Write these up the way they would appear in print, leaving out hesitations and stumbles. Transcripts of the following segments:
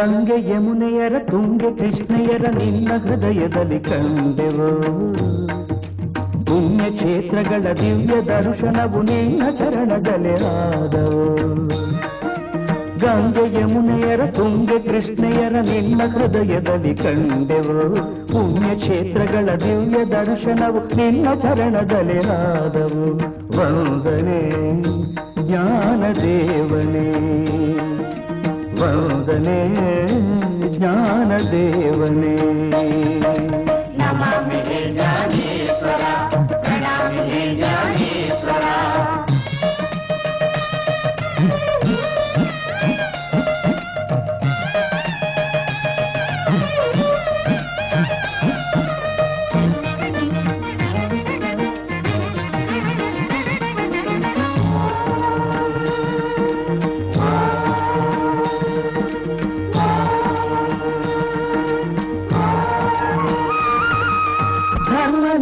ಗಂಗೆ ಯಮುನೆಯರ ತುಂಗೆ ಕೃಷ್ಣೆಯರ ನಿನ್ನ ಹೃದಯದಲ್ಲಿ ಕಂಡೆವು ಪುಣ್ಯ ಕ್ಷೇತ್ರಗಳ ದಿವ್ಯ ದರ್ಶನವು ನಿನ್ನ ಚರಣದಲ್ಲಿ ಆದವು ಗಂಗೆ ಯಮುನೆಯರ ತುಂಗೆ ಕೃಷ್ಣೆಯರ ನಿನ್ನ ಹೃದಯದಲ್ಲಿ ಕಂಡೆವು ಪುಣ್ಯ ಕ್ಷೇತ್ರಗಳ ದಿವ್ಯ ದರ್ಶನವು ನಿನ್ನ ಚರಣದಲ್ಲಿ ಆದವು ವಂದನೆ ಜ್ಞಾನದೇವನೇ ವಂದನೆ ಜ್ಞಾನದೇವನೇ ನಮಾಮಿ ಜ್ಞಾನೇಶ್ವರ ಪ್ರಣಾಮಿ ಜ್ಞಾನೇಶ್ವರ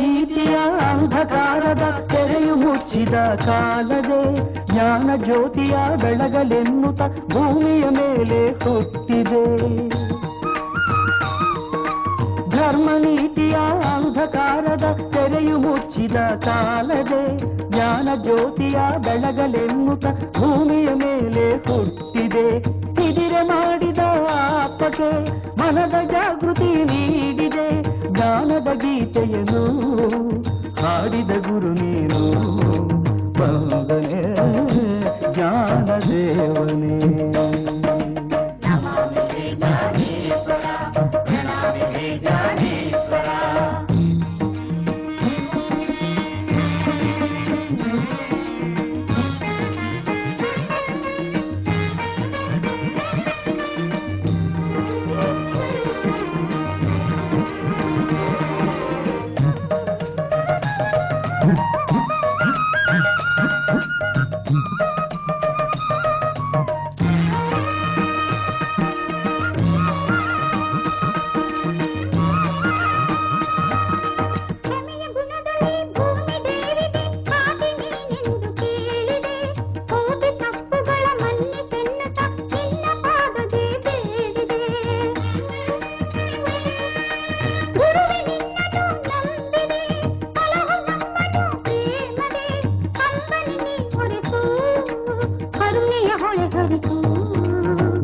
ನೀತಿಯ ಅಂಧಕಾರದ ತೆರೆಯು ಮುಚ್ಚಿದ ಕಾಲದೆ ಜ್ಞಾನ ಜ್ಯೋತಿಯ ಬೆಳಗಲೆನ್ನುತ್ತ ಭೂಮಿಯ ಮೇಲೆ ಹುಟ್ಟಿದೆ ಧರ್ಮ ನೀತಿಯ ಅಂಧಕಾರದ ತೆರೆಯು ಮುಚ್ಚಿದ ಕಾಲದೆ ಜ್ಞಾನ ಜ್ಯೋತಿಯ ಬೆಳಗಲೆನ್ನುತ್ತ ಭೂಮಿಯ ಮೇಲೆ ಹುಟ್ಟಿದೆ ಹಿಡಿರೆ ಮಾಡಿದ ಆಪಕ್ಕೆ ಮನದ ಜಾಗೃತಿ ನೀಡಿದೆ ಜ್ಞಾನದ ಗೀತೆಯನ್ನು ಹಾಡಿದ ಗುರು ನೀನು ವಂದನೆ ಜ್ಞಾನದೇವನೇ ನಮಾಮಿ ಜ್ಞಾನೇಶ್ವರ ಪ್ರಣಾಮಿ ಜ್ಞಾನೇಶ್ವರ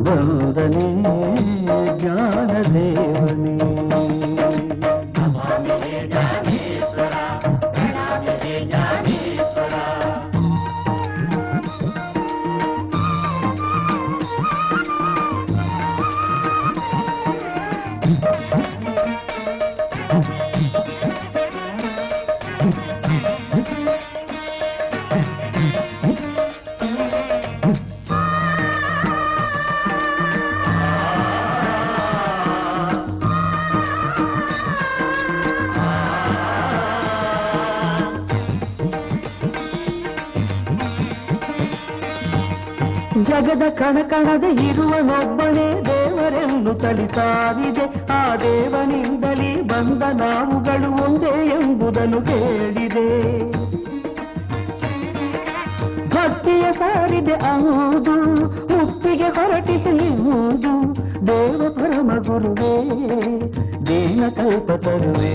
ವಂದನೆ ಜ್ಞಾನದೇವನೇ ನಮಾಮಿ ಜ್ಞಾನೇಶ್ವರ ಪ್ರಣಾಮಿ ಜ್ಞಾನೇಶ್ವರ ಜಗದ ಕಣಕಣದೆ ಇರುವನೊಬ್ಬನೇ ದೇವರೆಂದು ತಲಿಸಾರಿದೆ ಆ ದೇವನಿಂದಲೇ ಬಂದ ನಾವುಗಳು ಒಂದೇ ಎಂಬುದನ್ನು ಕೇಳಿದೆ ಭಕ್ತಿಯ ಸಾರಿದೆ ಹೌದು ಮುಕ್ತಿಗೆ ಹೊರಟಿಸುವುದು ದೇವ ಪರಮ ಗುರುವೇ ದೀನ ಕಲ್ಪ ತರುವೆ